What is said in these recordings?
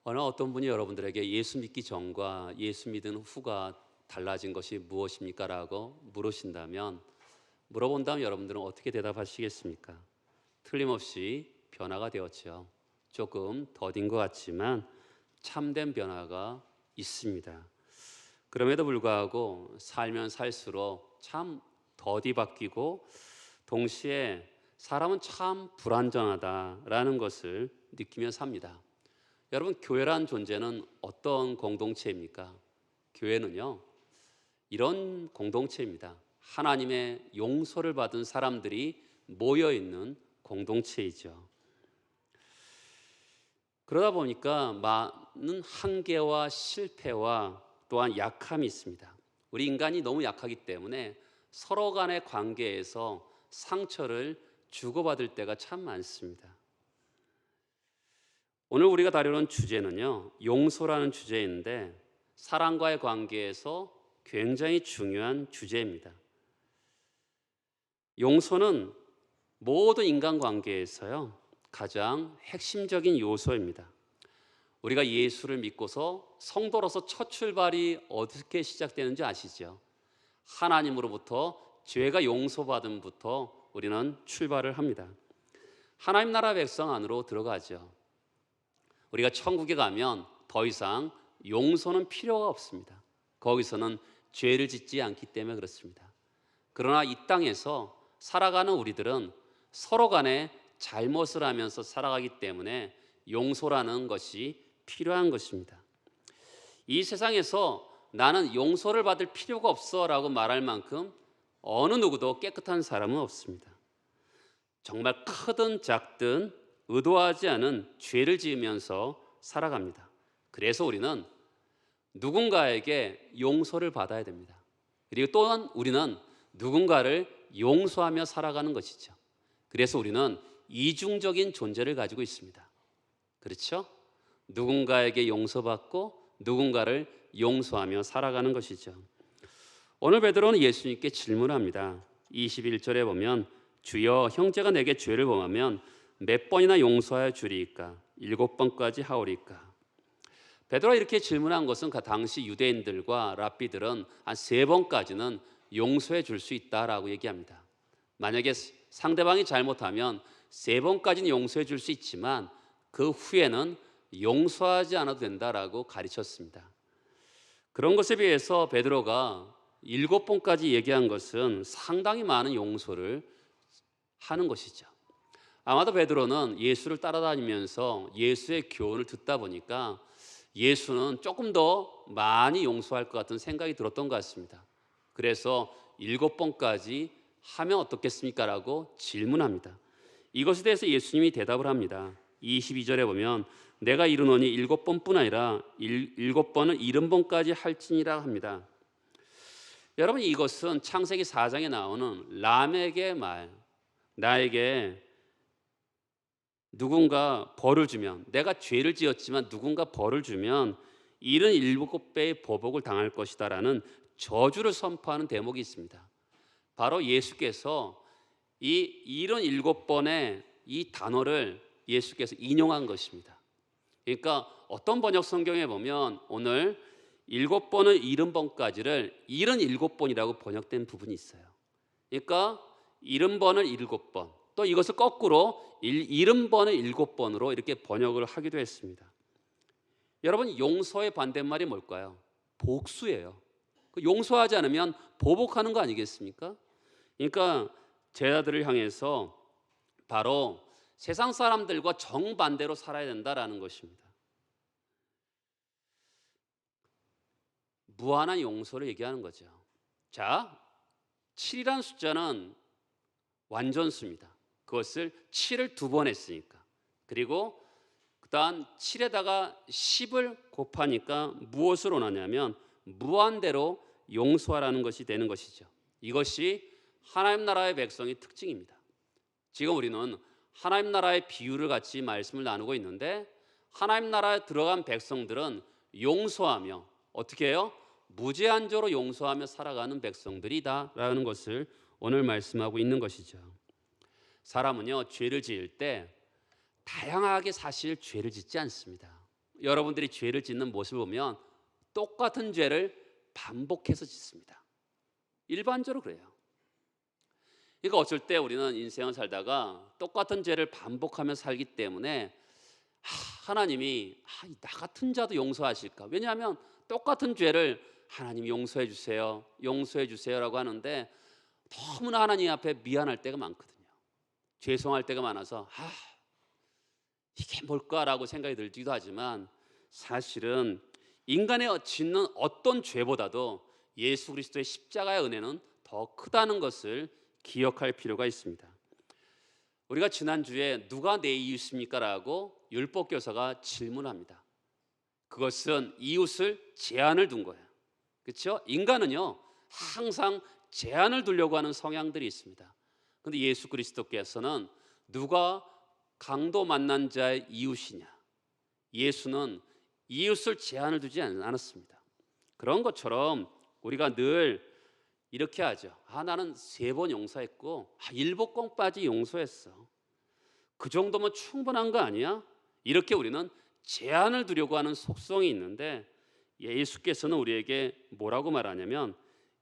어떤 분이 여러분들에게 예수 믿기 전과 예수 믿은 후가 달라진 것이 무엇입니까? 라고 물어본다면 여러분들은 어떻게 대답하시겠습니까? 틀림없이 변화가 되었죠. 조금 더딘 것 같지만 참된 변화가 있습니다. 그럼에도 불구하고 살면 살수록 참 더디 바뀌고 동시에 사람은 참 불완전하다라는 것을 느끼며 삽니다. 여러분, 교회란 존재는 어떤 공동체입니까? 교회는요, 이런 공동체입니다. 하나님의 용서를 받은 사람들이 모여 있는 공동체이죠. 그러다 보니까 많은 한계와 실패와 또한 약함이 있습니다. 우리 인간이 너무 약하기 때문에 서로 간의 관계에서 상처를 주고받을 때가 참 많습니다. 오늘 우리가 다루는 주제는요, 용서라는 주제인데 사랑과의 관계에서 굉장히 중요한 주제입니다. 용서는 모든 인간관계에서요 가장 핵심적인 요소입니다. 우리가 예수를 믿고서 성도로서 첫 출발이 어떻게 시작되는지 아시죠? 하나님으로부터 죄가 용서받음부터 우리는 출발을 합니다. 하나님 나라 백성 안으로 들어가죠. 우리가 천국에 가면 더 이상 용서는 필요가 없습니다. 거기서는 죄를 짓지 않기 때문에 그렇습니다. 그러나 이 땅에서 살아가는 우리들은 서로 간에 잘못을 하면서 살아가기 때문에 용서라는 것이 필요한 것입니다. 이 세상에서 나는 용서를 받을 필요가 없어 라고 말할 만큼 어느 누구도 깨끗한 사람은 없습니다. 정말 크든 작든 의도하지 않은 죄를 지으면서 살아갑니다. 그래서 우리는 누군가에게 용서를 받아야 됩니다. 그리고 또한 우리는 누군가를 용서하며 살아가는 것이죠. 그래서 우리는 이중적인 존재를 가지고 있습니다. 그렇죠? 누군가에게 용서받고 누군가를 용서하며 살아가는 것이죠. 오늘 베드로는 예수님께 질문합니다. 21절에 보면 주여, 형제가 내게 죄를 범하면 몇 번이나 용서하여 주리이까? 7번까지 하오리까? 베드로가 이렇게 질문한 것은 그 당시 유대인들과 랍비들은 한 3번까지는 용서해 줄 수 있다라고 얘기합니다. 만약에 상대방이 잘못하면 3번까지는 용서해 줄 수 있지만 그 후에는 용서하지 않아도 된다라고 가르쳤습니다. 그런 것에 비해서 베드로가 7번까지 얘기한 것은 상당히 많은 용서를 하는 것이죠. 아마도 베드로는 예수를 따라다니면서 예수의 교훈을 듣다 보니까 예수는 조금 더 많이 용서할 것 같은 생각이 들었던 것 같습니다. 그래서 7번까지 하면 어떻겠습니까? 라고 질문합니다. 이것에 대해서 예수님이 대답을 합니다. 22절에 보면 내가 이르노니 7번뿐 아니라 7번은 70번까지 할지니라 합니다. 여러분, 이것은 창세기 4장에 나오는 람에게 말, 나에게 누군가 벌을 주면, 내가 죄를 지었지만 누군가 벌을 주면 77배의 보복을 당할 것이다 라는 저주를 선포하는 대목이 있습니다. 바로 예수께서 이 77번의 이 단어를 예수께서 인용한 것입니다. 그러니까 어떤 번역 성경에 보면 오늘 7번을 70번까지를 77번이라고 번역된 부분이 있어요. 그러니까 70번을 7번, 또 이것을 거꾸로 70번을 7번으로 이렇게 번역을 하기도 했습니다. 여러분, 용서의 반대말이 뭘까요? 복수예요. 용서하지 않으면 보복하는 거 아니겠습니까? 그러니까 제자들을 향해서 바로 세상 사람들과 정반대로 살아야 된다라는 것입니다. 무한한 용서를 얘기하는 거죠. 자, 7이라는 숫자는 완전수입니다. 그것을 7을 2번 했으니까. 그리고 그다음 7에다가 10을 곱하니까 무엇을 원하냐면 무한대로 용서하라는 것이 되는 것이죠. 이것이 하나님 나라의 백성의 특징입니다. 지금 우리는 하나님 나라의 비유를 같이 말씀을 나누고 있는데 하나님 나라에 들어간 백성들은 용서하며 어떻게 해요? 무제한적으로 용서하며 살아가는 백성들이다라는 것을 오늘 말씀하고 있는 것이죠. 사람은요, 죄를 지을 때 다양하게 사실 죄를 짓지 않습니다. 여러분들이 죄를 짓는 모습을 보면 똑같은 죄를 반복해서 짓습니다. 일반적으로 그래요. 그러니까 어쩔 때 우리는 인생을 살다가 똑같은 죄를 반복하며 살기 때문에 하나님이 나 같은 자도 용서하실까? 왜냐하면 똑같은 죄를 하나님 용서해 주세요, 용서해 주세요라고 하는데 너무나 하나님 앞에 미안할 때가 많거든요. 죄송할 때가 많아서 이게 뭘까라고 생각이 들기도 하지만 사실은 인간의 짓는 어떤 죄보다도 예수 그리스도의 십자가의 은혜는 더 크다는 것을 기억할 필요가 있습니다. 우리가 지난주에 누가 내 이웃입니까? 라고 율법교사가 질문합니다. 그것은 이웃을 제한을 둔 거예요. 그렇죠? 인간은요 항상 제한을 두려고 하는 성향들이 있습니다. 그런데 예수 그리스도께서는 누가 강도 만난 자의 이웃이냐? 예수는 이웃을 제한을 두지 않았습니다. 그런 것처럼 우리가 늘 이렇게 하죠. 나는 3번 용서했고 7번까지 용서했어. 그 정도면 충분한 거 아니야? 이렇게 우리는 제한을 두려고 하는 속성이 있는데 예수께서는 우리에게 뭐라고 말하냐면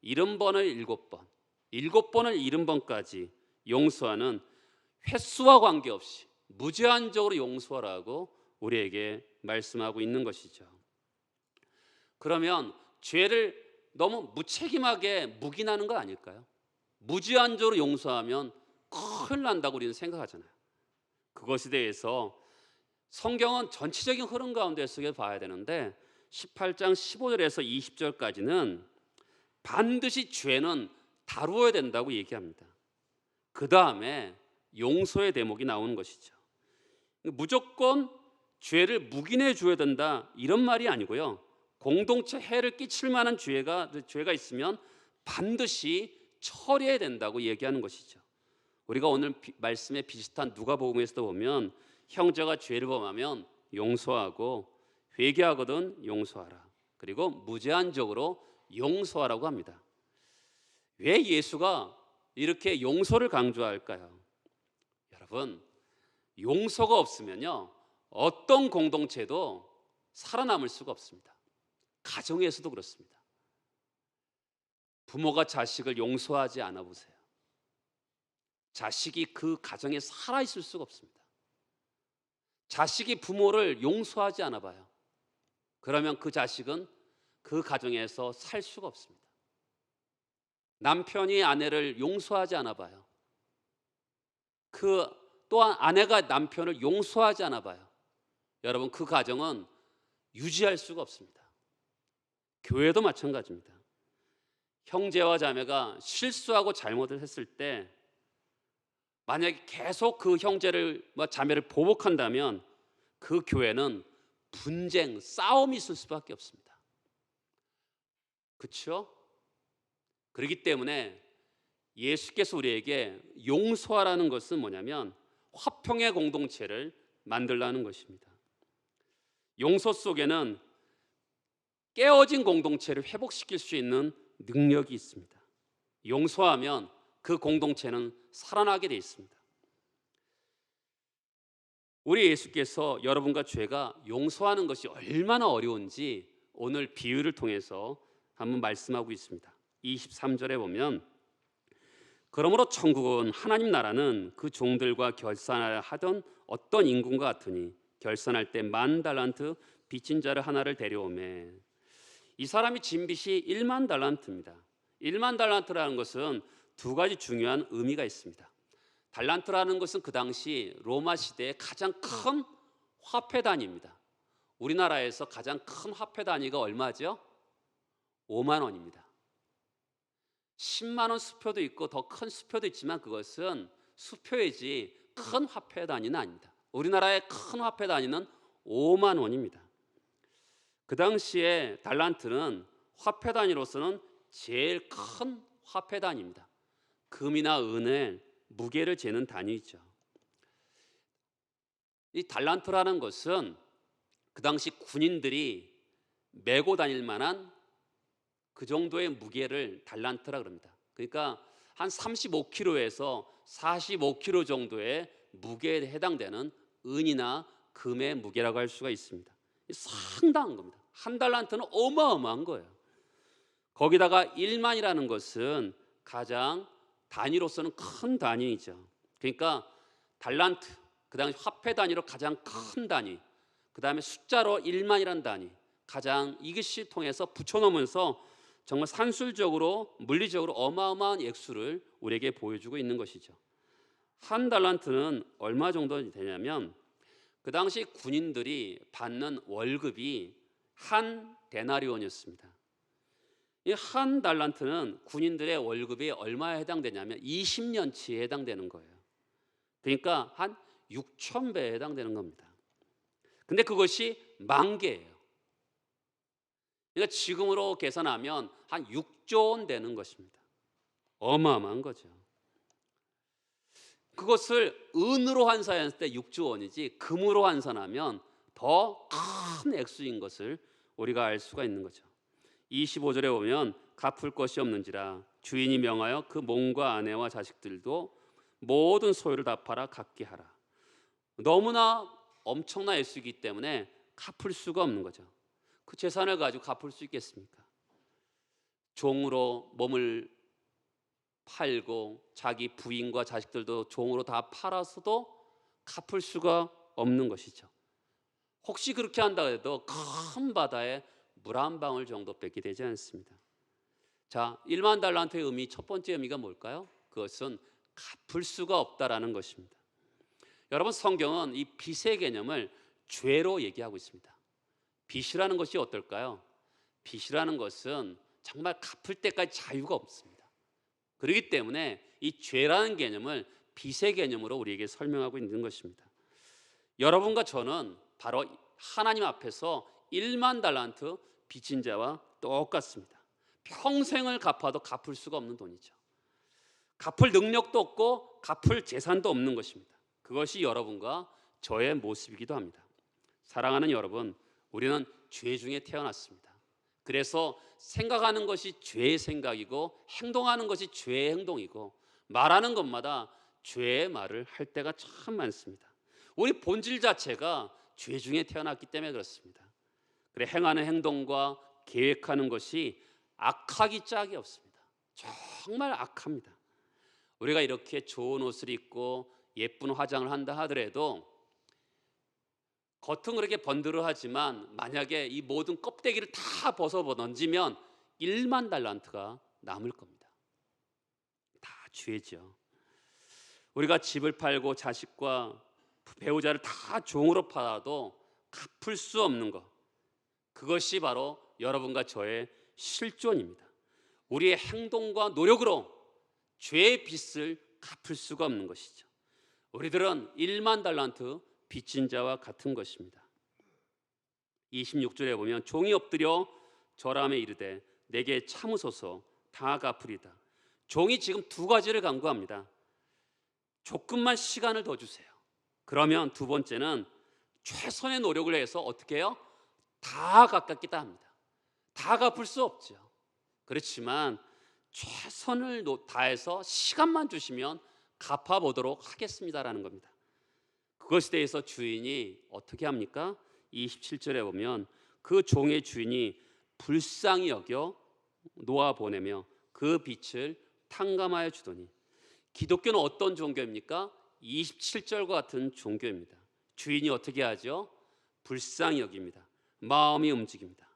70번을 7번, 7번을 70번까지 용서하는 횟수와 관계없이 무제한적으로 용서하라고 우리에게 말씀하고 있는 것이죠. 그러면 죄를 너무 무책임하게 묵인하는 거 아닐까요? 무제한적으로 용서하면 큰일 난다고 우리는 생각하잖아요. 그것에 대해서 성경은 전체적인 흐름 가운데서 봐야 되는데 18장 15절에서 20절까지는 반드시 죄는 다루어야 된다고 얘기합니다. 그 다음에 용서의 대목이 나오는 것이죠. 무조건 죄를 묵인해 줘야 된다 이런 말이 아니고요. 공동체 해를 끼칠 만한 죄가 있으면 반드시 처리해야 된다고 얘기하는 것이죠. 우리가 오늘 말씀에 비슷한 누가복음에서도 보면 형제가 죄를 범하면 용서하고 회개하거든 용서하라. 그리고 무제한적으로 용서하라고 합니다. 왜 예수가 이렇게 용서를 강조할까요? 여러분, 용서가 없으면요 어떤 공동체도 살아남을 수가 없습니다. 가정에서도 그렇습니다. 부모가 자식을 용서하지 않아 보세요. 자식이 그 가정에 살아있을 수가 없습니다. 자식이 부모를 용서하지 않아 봐요. 그러면 그 자식은 그 가정에서 살 수가 없습니다. 남편이 아내를 용서하지 않아 봐요. 그 또한 아내가 남편을 용서하지 않아 봐요. 여러분, 그 가정은 유지할 수가 없습니다. 교회도 마찬가지입니다. 형제와 자매가 실수하고 잘못을 했을 때 만약에 계속 그 형제를 자매를 보복한다면 그 교회는 분쟁, 싸움이 있을 수밖에 없습니다. 그렇죠? 그렇기 때문에 예수께서 우리에게 용서하라는 것은 뭐냐면 화평의 공동체를 만들라는 것입니다. 용서 속에는 깨어진 공동체를 회복시킬 수 있는 능력이 있습니다. 용서하면 그 공동체는 살아나게 돼 있습니다. 우리 예수께서 여러분과 죄가 용서하는 것이 얼마나 어려운지 오늘 비유를 통해서 한번 말씀하고 있습니다. 23절에 보면 그러므로 천국은 하나님 나라는 그 종들과 결산하던 어떤 임금과 같으니 결산할 때 10,000달란트 빚진 자를 하나를 데려오매 이 사람이 진 빚이 10,000달란트입니다. 10,000달란트라는 것은 두 가지 중요한 의미가 있습니다. 달란트라는 것은 그 당시 로마 시대의 가장 큰 화폐 단위입니다. 우리나라에서 가장 큰 화폐 단위가 얼마죠? 5만 원입니다. 10만 원 수표도 있고 더 큰 수표도 있지만 그것은 수표이지 큰 화폐 단위는 아닙니다. 우리나라의 큰 화폐 단위는 5만 원입니다. 그 당시에 달란트는 화폐 단위로서는 제일 큰 화폐 단위입니다. 금이나 은의 무게를 재는 단위죠. 이 달란트라는 것은 그 당시 군인들이 메고 다닐 만한 그 정도의 무게를 달란트라 그럽니다. 그러니까 한 35kg에서 45kg 정도의 무게에 해당되는 은이나 금의 무게라고 할 수가 있습니다. 상당한 겁니다. 한 달란트는 어마어마한 거예요. 거기다가 1만이라는 것은 가장 단위로서는 큰 단위이죠. 그러니까 달란트, 그 다음에 화폐 단위로 가장 큰 단위, 그 다음에 숫자로 1만이라는 단위, 가장 이것이 통해서 붙여놓으면서 정말 산술적으로 물리적으로 어마어마한 액수를 우리에게 보여주고 있는 것이죠. 한 달란트는 얼마 정도 되냐면 그 당시 군인들이 받는 월급이 한 데나리온이었습니다. 이 한 달란트는 군인들의 월급이 얼마에 해당되냐면 20년치에 해당되는 거예요. 그러니까 한 6천 배에 해당되는 겁니다. 근데 그것이 만 개예요. 그러니까 지금으로 계산하면 한 6조 원 되는 것입니다. 어마어마한 거죠. 그것을 은으로 환산했을 때 6조 원이지 금으로 환산하면 더 큰 액수인 것을 우리가 알 수가 있는 거죠. 25절에 보면 갚을 것이 없는지라 주인이 명하여 그 몸과 아내와 자식들도 모든 소유를 다 팔아 갚게 하라. 너무나 엄청난 액수이기 때문에 갚을 수가 없는 거죠. 그 재산을 가지고 갚을 수 있겠습니까? 종으로 몸을 팔고 자기 부인과 자식들도 종으로 다 팔아서도 갚을 수가 없는 것이죠. 혹시 그렇게 한다 해도 큰 바다에 물 한 방울 정도밖에 되지 않습니다. 자, 1만 달란트의 의미, 첫 번째 의미가 뭘까요? 그것은 갚을 수가 없다라는 것입니다. 여러분, 성경은 이 빚의 개념을 죄로 얘기하고 있습니다. 빚이라는 것이 어떨까요? 빚이라는 것은 정말 갚을 때까지 자유가 없습니다. 그렇기 때문에 이 죄라는 개념을 빚의 개념으로 우리에게 설명하고 있는 것입니다. 여러분과 저는 바로 하나님 앞에서 1만 달란트 빚진 자와 똑같습니다. 평생을 갚아도 갚을 수가 없는 돈이죠. 갚을 능력도 없고 갚을 재산도 없는 것입니다. 그것이 여러분과 저의 모습이기도 합니다. 사랑하는 여러분, 우리는 죄 중에 태어났습니다. 그래서 생각하는 것이 죄의 생각이고 행동하는 것이 죄의 행동이고 말하는 것마다 죄의 말을 할 때가 참 많습니다. 우리 본질 자체가 죄 중에 태어났기 때문에 그렇습니다. 그래 행하는 행동과 계획하는 것이 악하기 짝이 없습니다. 정말 악합니다. 우리가 이렇게 좋은 옷을 입고 예쁜 화장을 한다 하더라도 겉은 그렇게 번드러하지만 만약에 이 모든 껍데기를 다 벗어 던지면 1만 달란트가 남을 겁니다. 다 죄죠. 우리가 집을 팔고 자식과 배우자를 다 종으로 팔아도 갚을 수 없는 것, 그것이 바로 여러분과 저의 실존입니다. 우리의 행동과 노력으로 죄의 빚을 갚을 수가 없는 것이죠. 우리들은 1만 달란트 빚진 자와 같은 것입니다. 26절에 보면 종이 엎드려 절하며 이르되 내게 참으소서 다 갚으리다. 종이 지금 두 가지를 강구합니다. 조금만 시간을 더 주세요. 그러면 두 번째는 최선의 노력을 해서 어떻게 해요? 다 갚겠다 합니다. 다 갚을 수 없죠. 그렇지만 최선을 다해서 시간만 주시면 갚아보도록 하겠습니다라는 겁니다. 그것에 대해서 주인이 어떻게 합니까? 27절에 보면 그 종의 주인이 불쌍히 여겨 놓아보내며 그 빚을 탕감하여 주더니. 기독교는 어떤 종교입니까? 27절과 같은 종교입니다. 주인이 어떻게 하죠? 불쌍히 여깁니다. 마음이 움직입니다.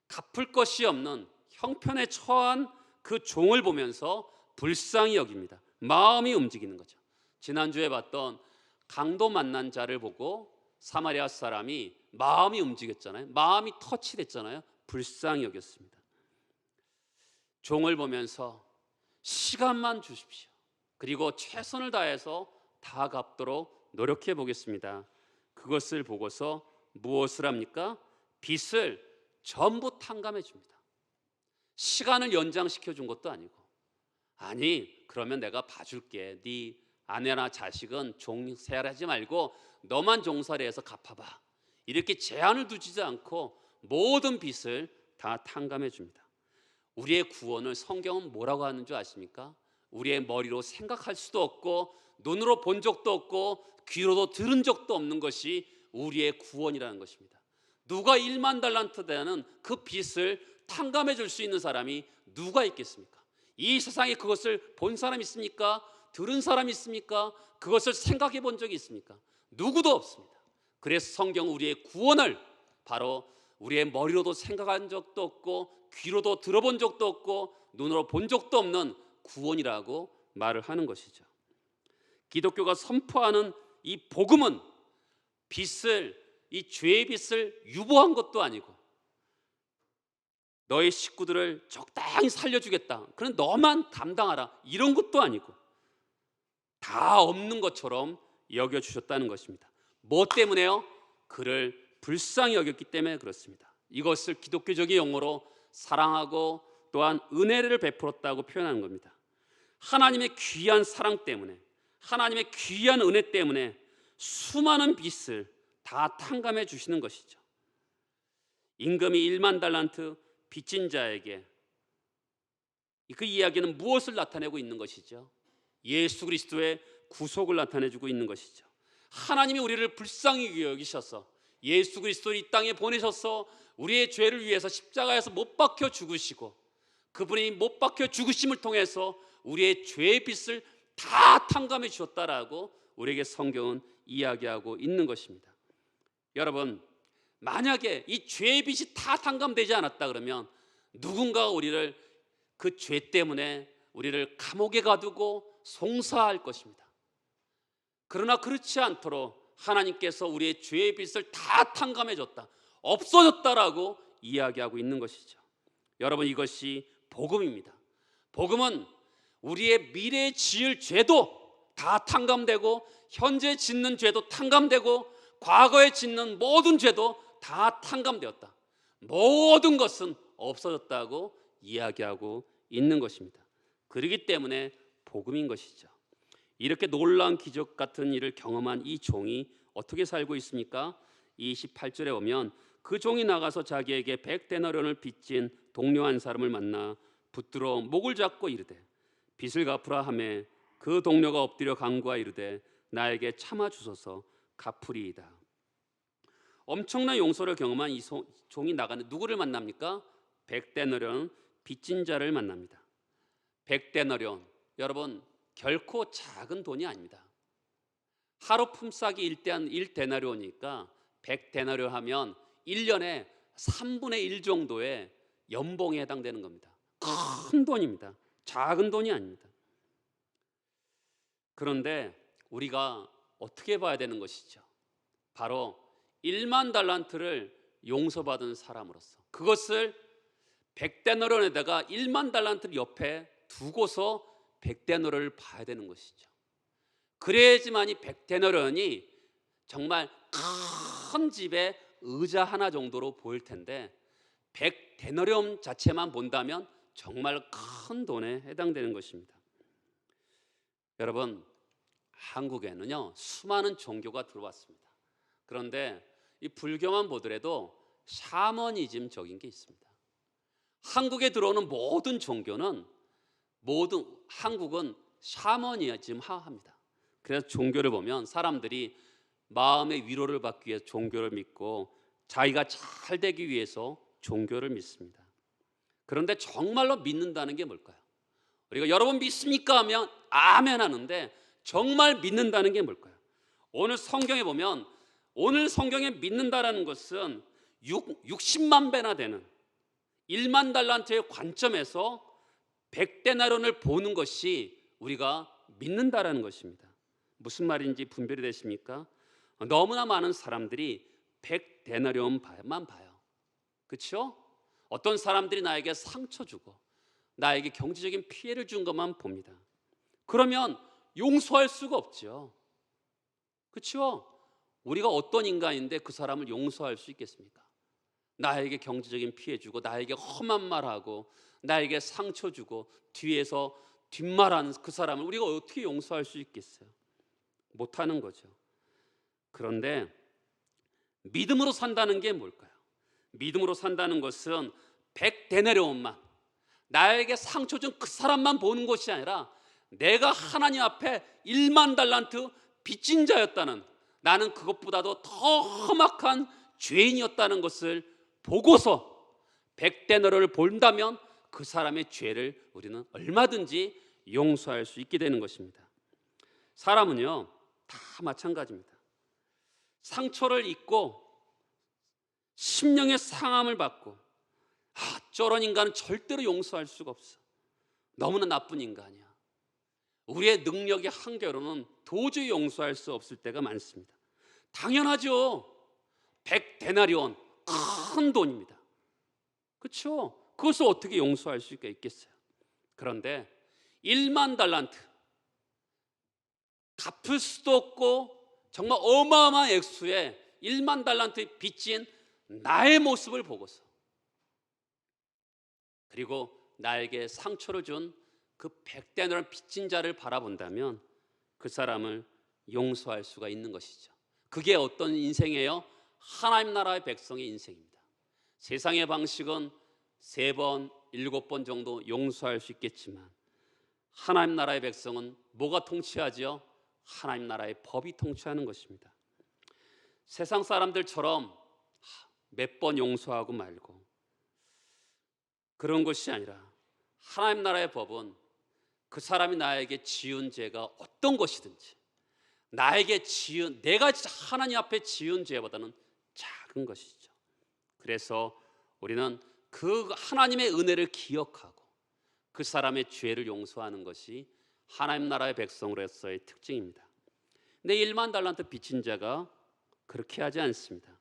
갚을 것이 없는 형편에 처한 그 종을 보면서 불쌍히 여깁니다. 마음이 움직이는 거죠. 지난주에 봤던 강도 만난 자를 보고 사마리아 사람이 마음이 움직였잖아요. 마음이 터치됐잖아요. 불쌍히 여겼습니다. 종을 보면서 시간만 주십시오. 그리고 최선을 다해서 다 갚도록 노력해 보겠습니다. 그것을 보고서 무엇을 합니까? 빚을 전부 탕감해 줍니다. 시간을 연장시켜 준 것도 아니고, 아니 그러면 내가 봐줄게. 네 아내나 자식은 종살이하지 말고 너만 종살이해서 갚아봐. 이렇게 제한을 두지 않고 모든 빚을 다 탕감해 줍니다. 우리의 구원을 성경은 뭐라고 하는 줄 아십니까? 우리의 머리로 생각할 수도 없고 눈으로 본 적도 없고 귀로도 들은 적도 없는 것이 우리의 구원이라는 것입니다. 누가 1만 달란트 되는 그 빚을 탕감해 줄 수 있는 사람이 누가 있겠습니까? 이 세상에 그것을 본 사람이 있습니까? 들은 사람이 있습니까? 그것을 생각해 본 적이 있습니까? 누구도 없습니다. 그래서 성경은 우리의 구원을 바로 우리의 머리로도 생각한 적도 없고 귀로도 들어본 적도 없고 눈으로 본 적도 없는 구원이라고 말을 하는 것이죠. 기독교가 선포하는 이 복음은 이 죄의 빚을 유보한 것도 아니고 너의 식구들을 적당히 살려주겠다, 그럼 너만 담당하라, 이런 것도 아니고 다 없는 것처럼 여겨주셨다는 것입니다. 뭐 때문에요? 그를 불쌍히 여겼기 때문에 그렇습니다. 이것을 기독교적인 용어로 사랑하고 또한 은혜를 베풀었다고 표현하는 겁니다. 하나님의 귀한 사랑 때문에, 하나님의 귀한 은혜 때문에 수많은 빚을 다 탕감해 주시는 것이죠. 임금이 1만 달란트 빚진 자에게 그 이야기는 무엇을 나타내고 있는 것이죠? 예수 그리스도의 구속을 나타내주고 있는 것이죠. 하나님이 우리를 불쌍히 여기셔서 예수 그리스도를 이 땅에 보내셔서 우리의 죄를 위해서 십자가에서 못 박혀 죽으시고, 그분이 못 박혀 죽으심을 통해서 우리의 죄의 빚을 다 탕감해 주셨다라고 우리에게 성경은 이야기하고 있는 것입니다. 여러분, 만약에 이 죄의 빚이 다 탕감되지 않았다 그러면 누군가가 우리를 그 죄 때문에 우리를 감옥에 가두고 송사할 것입니다. 그러나 그렇지 않도록 하나님께서 우리의 죄의 빚을 다 탕감해 줬다, 없어졌다라고 이야기하고 있는 것이죠. 여러분, 이것이 복음입니다. 복음은 우리의 미래에 지을 죄도 다 탕감되고 현재 짓는 죄도 탕감되고 과거에 짓는 모든 죄도 다 탕감되었다, 모든 것은 없어졌다고 이야기하고 있는 것입니다. 그렇기 때문에 복음인 것이죠. 이렇게 놀라운 기적 같은 일을 경험한 이 종이 어떻게 살고 있습니까? 28절에 보면 그 종이 나가서 자기에게 100데나리온을 빚진 동료 한 사람을 만나 붙들어 목을 잡고 이르되 빚을 갚으라 하매 그 동료가 엎드려 간구하 이르되 나에게 참아 주소서 갚으리이다. 엄청난 용서를 경험한 이 종이 나가는 누구를 만납니까? 100데나리온 빚진 자를 만납니다. 100데나리온, 여러분 결코 작은 돈이 아닙니다. 하루 품삯이 1데나리온이니까 100데나리온 하면 1년에 3분의 1 정도의 연봉에 해당되는 겁니다. 큰 돈입니다. 작은 돈이 아닙니다. 그런데 우리가 어떻게 봐야 되는 것이죠? 바로 1만 달란트를 용서받은 사람으로서 그것을 100데나리온에다가 1만 달란트를 옆에 두고서 100데나리온을 봐야 되는 것이죠. 그래야지만이 100데나리온이 정말 큰 집에 의자 하나 정도로 보일 텐데 100데나리온 자체만 본다면 정말 큰 돈에 해당되는 것입니다. 여러분, 한국에는요 수많은 종교가 들어왔습니다. 그런데 이 불교만 보더라도 샤머니즘적인 게 있습니다. 한국에 들어오는 모든 종교는 한국은 샤머니즘화합니다. 그래서 종교를 보면 사람들이 마음의 위로를 받기 위해서 종교를 믿고 자기가 잘 되기 위해서 종교를 믿습니다. 그런데 정말로 믿는다는 게 뭘까요? 우리가 여러분 믿습니까 하면 아멘 하는데 정말 믿는다는 게 뭘까요? 오늘 성경에 보면 오늘 성경에 믿는다라는 것은 60만 배나 되는 1만 달란트의 관점에서 100데나리온을 보는 것이 우리가 믿는다라는 것입니다. 무슨 말인지 분별이 되십니까? 너무나 많은 사람들이 100데나리온만 봐요. 그렇죠? 어떤 사람들이 나에게 상처 주고 나에게 경제적인 피해를 준 것만 봅니다. 그러면 용서할 수가 없죠. 그렇죠? 우리가 어떤 인간인데 그 사람을 용서할 수 있겠습니까? 나에게 경제적인 피해 주고 나에게 험한 말하고 나에게 상처 주고 뒤에서 뒷말하는 그 사람을 우리가 어떻게 용서할 수 있겠어요? 못하는 거죠. 그런데 믿음으로 산다는 게 뭘까요? 믿음으로 산다는 것은 100데나리온만 나에게 상처 준 그 사람만 보는 것이 아니라 내가 하나님 앞에 1만 달란트 빚진 자였다는, 나는 그것보다도 더 험악한 죄인이었다는 것을 보고서 100데나리온을 본다면 그 사람의 죄를 우리는 얼마든지 용서할 수 있게 되는 것입니다. 사람은요 다 마찬가지입니다. 상처를 입고 심령의 상함을 받고 저런 인간은 절대로 용서할 수가 없어, 너무나 나쁜 인간이야, 우리의 능력의 한계로는 도저히 용서할 수 없을 때가 많습니다. 당연하죠. 100데나리온 큰 돈입니다. 그렇죠? 그것을 어떻게 용서할 수가 있겠어요? 그런데 1만 달란트 갚을 수도 없고 정말 어마어마한 액수의 1만 달란트의 빚진 나의 모습을 보고서, 그리고 나에게 상처를 준 그 100데나리온 빚진 자를 바라본다면 그 사람을 용서할 수가 있는 것이죠. 그게 어떤 인생이에요? 하나님 나라의 백성의 인생입니다. 세상의 방식은 3번, 7번 정도 용서할 수 있겠지만 하나님 나라의 백성은 뭐가 통치하지요? 하나님 나라의 법이 통치하는 것입니다. 세상 사람들처럼 몇 번 용서하고 말고 그런 것이 아니라 하나님 나라의 법은 그 사람이 나에게 지은 죄가 어떤 것이든지 나에게 지은, 내가 하나님 앞에 지은 죄보다는 작은 것이죠. 그래서 우리는 그 하나님의 은혜를 기억하고 그 사람의 죄를 용서하는 것이 하나님 나라의 백성으로서의 특징입니다. 근데 1만 달란트 빚진 자가 그렇게 하지 않습니다.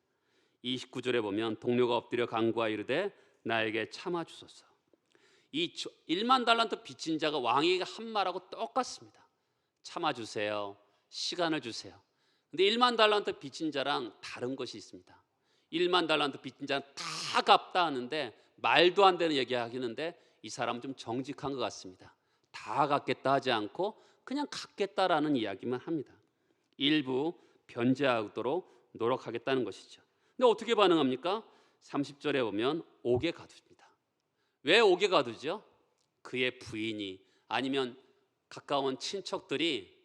29절에 보면 동료가 엎드려 간구하여 이르되 나에게 참아 주소서. 이 1만 달란트 빚진 자가 왕에게 한 말하고 똑같습니다. 참아 주세요, 시간을 주세요. 근데 1만 달란트 빚진 자랑 다른 것이 있습니다. 1만 달란트 빚진 자는 다 갚다 하는데 말도 안 되는 얘기 하기는데 이 사람은 좀 정직한 것 같습니다. 다 갚겠다 하지 않고 그냥 갚겠다라는 이야기만 합니다. 일부 변제하도록 노력하겠다는 것이죠. 근데 어떻게 반응합니까? 30절에 보면 옥에 가둡니다. 왜 옥에 가두죠? 그의 부인이 아니면 가까운 친척들이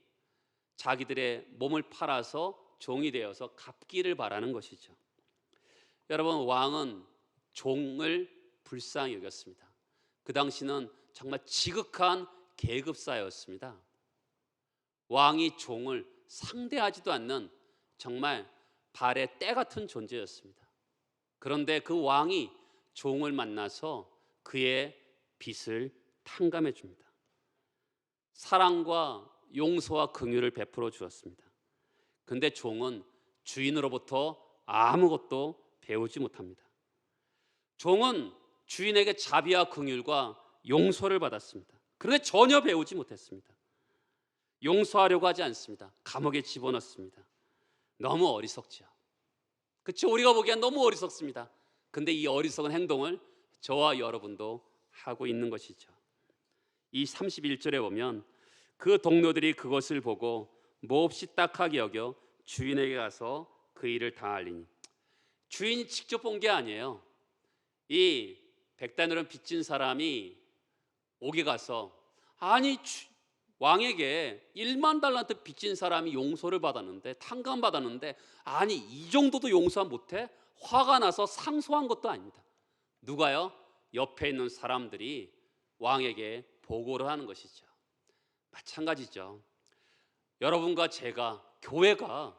자기들의 몸을 팔아서 종이 되어서 갚기를 바라는 것이죠. 여러분, 왕은 종을 불쌍히 여겼습니다. 그 당시는 정말 지극한 계급사였습니다. 왕이 종을 상대하지도 않는 정말 발의 때 같은 존재였습니다. 그런데 그 왕이 종을 만나서 그의 빚을 탕감해 줍니다. 사랑과 용서와 긍휼을 베풀어 주었습니다. 그런데 종은 주인으로부터 아무것도 배우지 못합니다. 종은 주인에게 자비와 긍휼과 용서를 받았습니다. 그런데 전혀 배우지 못했습니다. 용서하려고 하지 않습니다. 감옥에 집어넣습니다. 너무 어리석죠. 그렇죠? 우리가 보기엔 너무 어리석습니다. 근데 이 어리석은 행동을 저와 여러분도 하고 있는 것이죠. 이 31절에 보면 그 동료들이 그것을 보고 몹시 딱하게 여겨 주인에게 가서 그 일을 다 알리니, 주인이 직접 본 게 아니에요. 이 100데나리온 빚진 사람이 옥에 가서 아니 왕에게 1만 달란트 빚진 사람이 용서를 받았는데, 탕감 받았는데 아니 이 정도도 용서 못해? 화가 나서 상소한 것도 아닙니다. 누가요? 옆에 있는 사람들이 왕에게 보고를 하는 것이죠. 마찬가지죠. 여러분과 제가, 교회가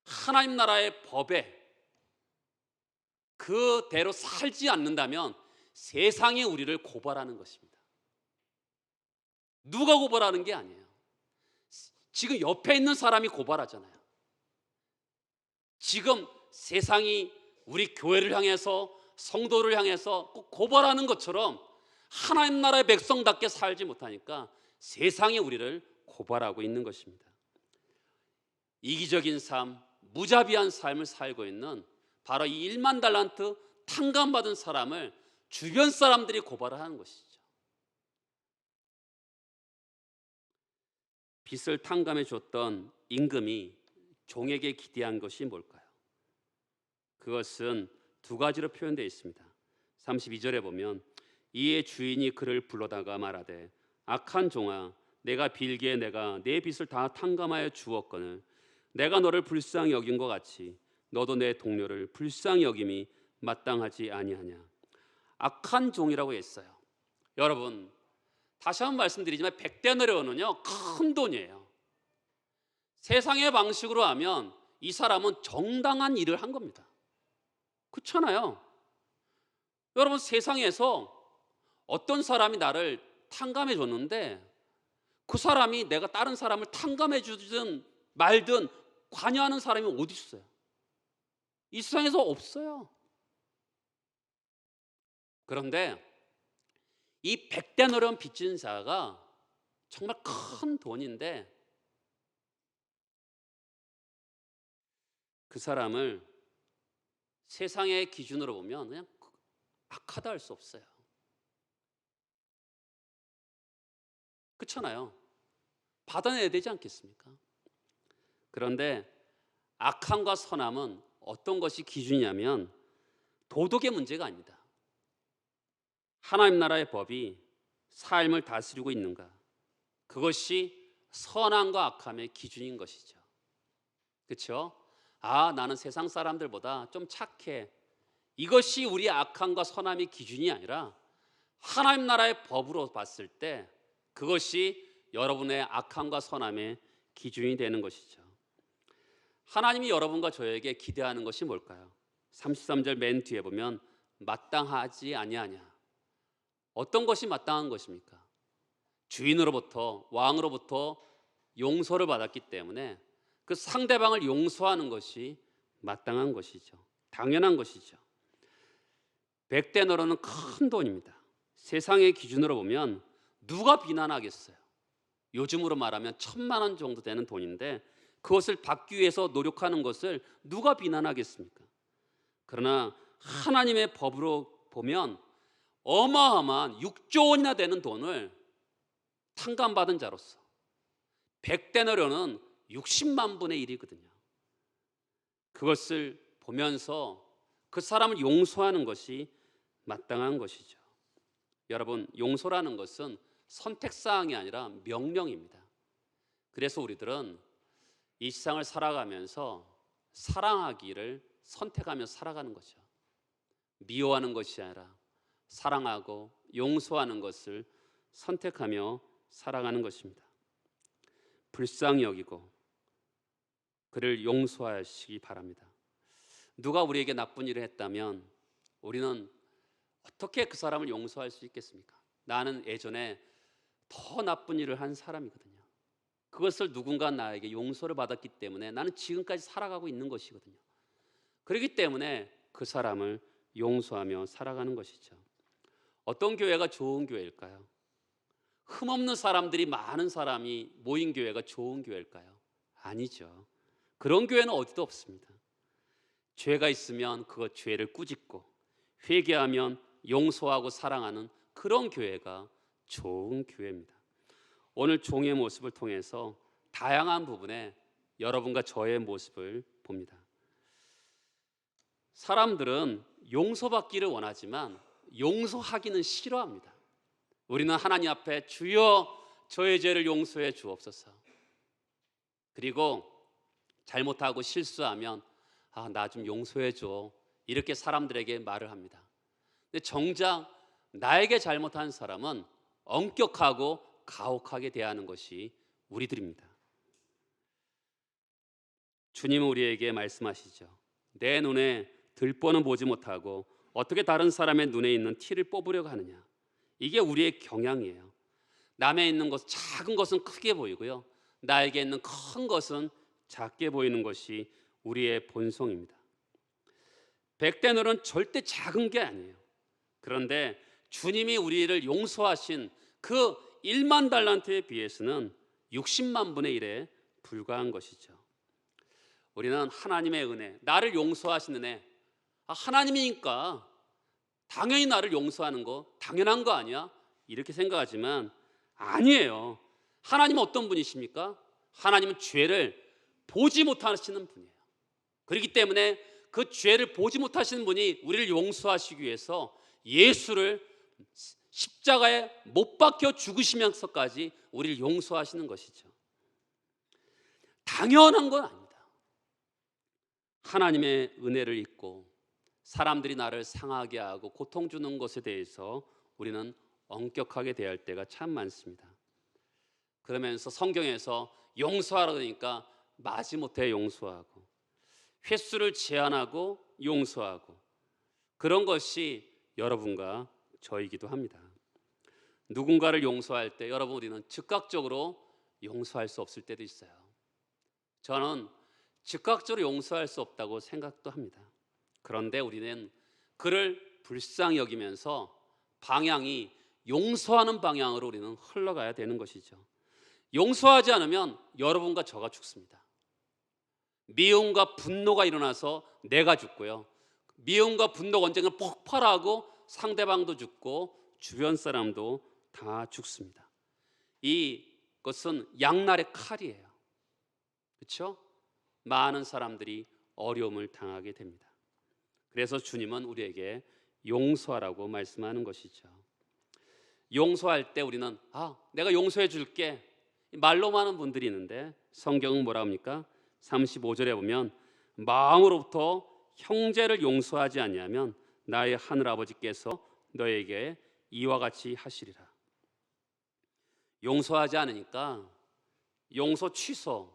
하나님 나라의 법에 그대로 살지 않는다면 세상이 우리를 고발하는 것입니다. 누가 고발하는 게 아니에요. 지금 옆에 있는 사람이 고발하잖아요. 지금 세상이 우리 교회를 향해서, 성도를 향해서 꼭 고발하는 것처럼 하나님 나라의 백성답게 살지 못하니까 세상이 우리를 고발하고 있는 것입니다. 이기적인 삶, 무자비한 삶을 살고 있는 바로 이 1만 달란트 탕감받은 사람을 주변 사람들이 고발을 하는 것이죠. 빚을 탕감해 줬던 임금이 종에게 기대한 것이 뭘까요? 그것은 두 가지로 표현되어 있습니다. 32절에 보면 이에 주인이 그를 불러다가 말하되 악한 종아, 내가 빌기에 내가 내 빚을 다 탕감하여 주었거늘 내가 너를 불쌍히 여긴 것 같이 너도 내 동료를 불쌍히 여김이 마땅하지 아니하냐. 악한 종이라고 했어요. 여러분, 다시 한번 말씀드리지만 100데나리온은요 큰 돈이에요. 세상의 방식으로 하면 이 사람은 정당한 일을 한 겁니다. 그렇잖아요. 여러분, 세상에서 어떤 사람이 나를 탕감해 줬는데 그 사람이 내가 다른 사람을 탕감해 주든 말든 관여하는 사람이 어디 있어요? 이 세상에서 없어요. 그런데 이 100데나리온 빚진 자가 정말 큰 돈인데 그 사람을 세상의 기준으로 보면 그냥 악하다 할 수 없어요. 그렇잖아요. 받아내야 되지 않겠습니까? 그런데 악함과 선함은 어떤 것이 기준이냐면 도덕의 문제가 아닙니다. 하나님 나라의 법이 삶을 다스리고 있는가, 그것이 선함과 악함의 기준인 것이죠. 그렇죠? 아, 나는 세상 사람들보다 좀 착해. 이것이 우리의 악함과 선함의 기준이 아니라 하나님 나라의 법으로 봤을 때 그것이 여러분의 악함과 선함의 기준이 되는 것이죠. 하나님이 여러분과 저에게 기대하는 것이 뭘까요? 33절 맨 뒤에 보면 마땅하지 아니하냐. 어떤 것이 마땅한 것입니까? 주인으로부터, 왕으로부터 용서를 받았기 때문에 그 상대방을 용서하는 것이 마땅한 것이죠. 당연한 것이죠. 100데나리온은 큰 돈입니다. 세상의 기준으로 보면 누가 비난하겠어요? 요즘으로 말하면 1,000만 원 정도 되는 돈인데 그것을 받기 위해서 노력하는 것을 누가 비난하겠습니까? 그러나 하나님의 법으로 보면 어마어마한 6조 원이나 되는 돈을 탕감받은 자로서 100데나리온은 60만 분의 1이거든요. 그것을 보면서 그 사람을 용서하는 것이 마땅한 것이죠. 여러분, 용서라는 것은 선택사항이 아니라 명령입니다. 그래서 우리들은 이 세상을 살아가면서 사랑하기를 선택하며 살아가는 거죠. 미워하는 것이 아니라 사랑하고 용서하는 것을 선택하며 살아가는 것입니다. 불쌍히 여기고 그를 용서하시기 바랍니다. 누가 우리에게 나쁜 일을 했다면 우리는 어떻게 그 사람을 용서할 수 있겠습니까? 나는 예전에 더 나쁜 일을 한 사람이거든요. 그것을 누군가 나에게 용서를 받았기 때문에 나는 지금까지 살아가고 있는 것이거든요. 그렇기 때문에 그 사람을 용서하며 살아가는 것이죠. 어떤 교회가 좋은 교회일까요? 흠없는 사람들이 많은 사람이 모인 교회가 좋은 교회일까요? 아니죠. 그런 교회는 어디도 없습니다. 죄가 있으면 그 죄를 꾸짖고 회개하면 용서하고 사랑하는 그런 교회가 좋은 교회입니다. 오늘 종의 모습을 통해서 다양한 부분에 여러분과 저의 모습을 봅니다. 사람들은 용서받기를 원하지만 용서하기는 싫어합니다. 우리는 하나님 앞에 주여 저의 죄를 용서해 주옵소서. 그리고 잘못하고 실수하면 나 좀 용서해 줘. 이렇게 사람들에게 말을 합니다. 근데 정작 나에게 잘못한 사람은 엄격하고 가혹하게 대하는 것이 우리들입니다. 주님은 우리에게 말씀하시죠. 내 눈에 들보는 보지 못하고 어떻게 다른 사람의 눈에 있는 티를 뽑으려고 하느냐. 이게 우리의 경향이에요. 남에 있는 것, 작은 것은 크게 보이고요, 나에게 있는 큰 것은 작게 보이는 것이 우리의 본성입니다. 100데나리온은 절대 작은 게 아니에요. 그런데 주님이 우리를 용서하신 그 1만 달란트에 비해서는 60만 분의 1에 불과한 것이죠. 우리는 하나님의 은혜, 나를 용서하시는 은혜, 하나님이니까 당연히 나를 용서하는 거 당연한 거 아니야? 이렇게 생각하지만 아니에요. 하나님은 어떤 분이십니까? 하나님은 죄를 보지 못하시는 분이에요. 그렇기 때문에 그 죄를 보지 못하시는 분이 우리를 용서하시기 위해서 예수를 십자가에 못 박혀 죽으시면서까지 우리를 용서하시는 것이죠. 당연한 건 아닙니다. 하나님의 은혜를 잊고 사람들이 나를 상하게 하고 고통 주는 것에 대해서 우리는 엄격하게 대할 때가 참 많습니다. 그러면서 성경에서 용서하라 그러니까 마지못해 용서하고 횟수를 제한하고 용서하고 그런 것이 여러분과 저이기도 합니다. 누군가를 용서할 때 여러분 우리는 즉각적으로 용서할 수 없을 때도 있어요. 저는 즉각적으로 용서할 수 없다고 생각도 합니다. 그런데 우리는 그를 불쌍히 여기면서 방향이 용서하는 방향으로 우리는 흘러가야 되는 것이죠. 용서하지 않으면 여러분과 저가 죽습니다. 미움과 분노가 일어나서 내가 죽고요. 미움과 분노가 언젠가 폭발하고 상대방도 죽고 주변 사람도 다 죽습니다. 이것은 양날의 칼이에요. 그렇죠? 많은 사람들이 어려움을 당하게 됩니다. 그래서 주님은 우리에게 용서하라고 말씀하는 것이죠. 용서할 때 우리는 내가 용서해 줄게 말로만 하는 분들이 있는데 성경은 뭐라 합니까? 35절에 보면 마음으로부터 형제를 용서하지 아니하면 나의 하늘아버지께서 너에게 이와 같이 하시리라. 용서하지 않으니까 용서 취소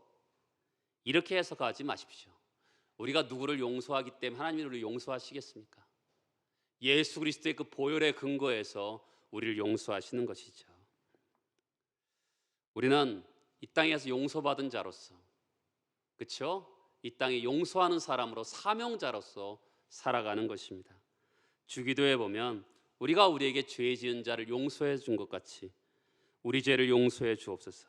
이렇게 해석하지 마십시오. 우리가 누구를 용서하기 때문에 하나님이 우리를 용서하시겠습니까? 예수 그리스도의 그 보혈의 근거에서 우리를 용서하시는 것이죠. 우리는 이 땅에서 용서받은 자로서, 그렇죠? 이 땅에 용서하는 사람으로 사명자로서 살아가는 것입니다. 주기도에 보면 우리가 우리에게 죄 지은 자를 용서해 준 것 같이 우리 죄를 용서해 주옵소서.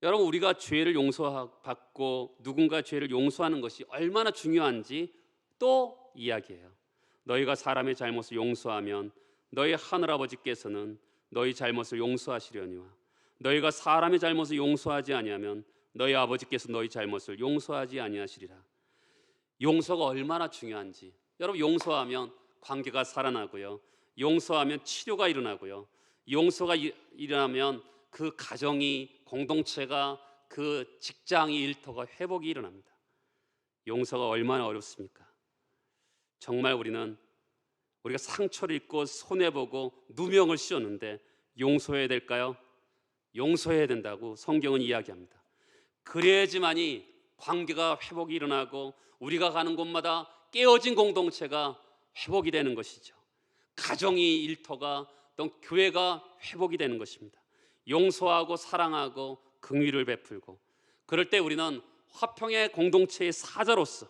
여러분 우리가 죄를 용서받고 누군가 죄를 용서하는 것이 얼마나 중요한지 또 이야기해요. 너희가 사람의 잘못을 용서하면 너희 하늘아버지께서는 너희 잘못을 용서하시려니와 너희가 사람의 잘못을 용서하지 아니하면 너희 아버지께서 너희 잘못을 용서하지 아니하시리라. 용서가 얼마나 중요한지 여러분 용서하면 관계가 살아나고요. 용서하면 치료가 일어나고요. 용서가 일어나면 그 가정이 공동체가 그 직장이 일터가 회복이 일어납니다. 용서가 얼마나 어렵습니까? 정말 우리가 상처를 입고 손해보고 누명을 씌웠는데 용서해야 될까요? 용서해야 된다고 성경은 이야기합니다. 그래야지만이 관계가 회복이 일어나고 우리가 가는 곳마다 깨어진 공동체가 회복이 되는 것이죠. 가정이 일터가 또 교회가 회복이 되는 것입니다. 용서하고 사랑하고 긍휼을 베풀고 그럴 때 우리는 화평의 공동체의 사자로서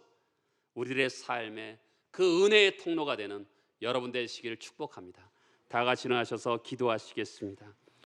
우리들의 삶에 그 은혜의 통로가 되는 여러분 되시기를 축복합니다. 다 같이 일어나셔서 기도하시겠습니다.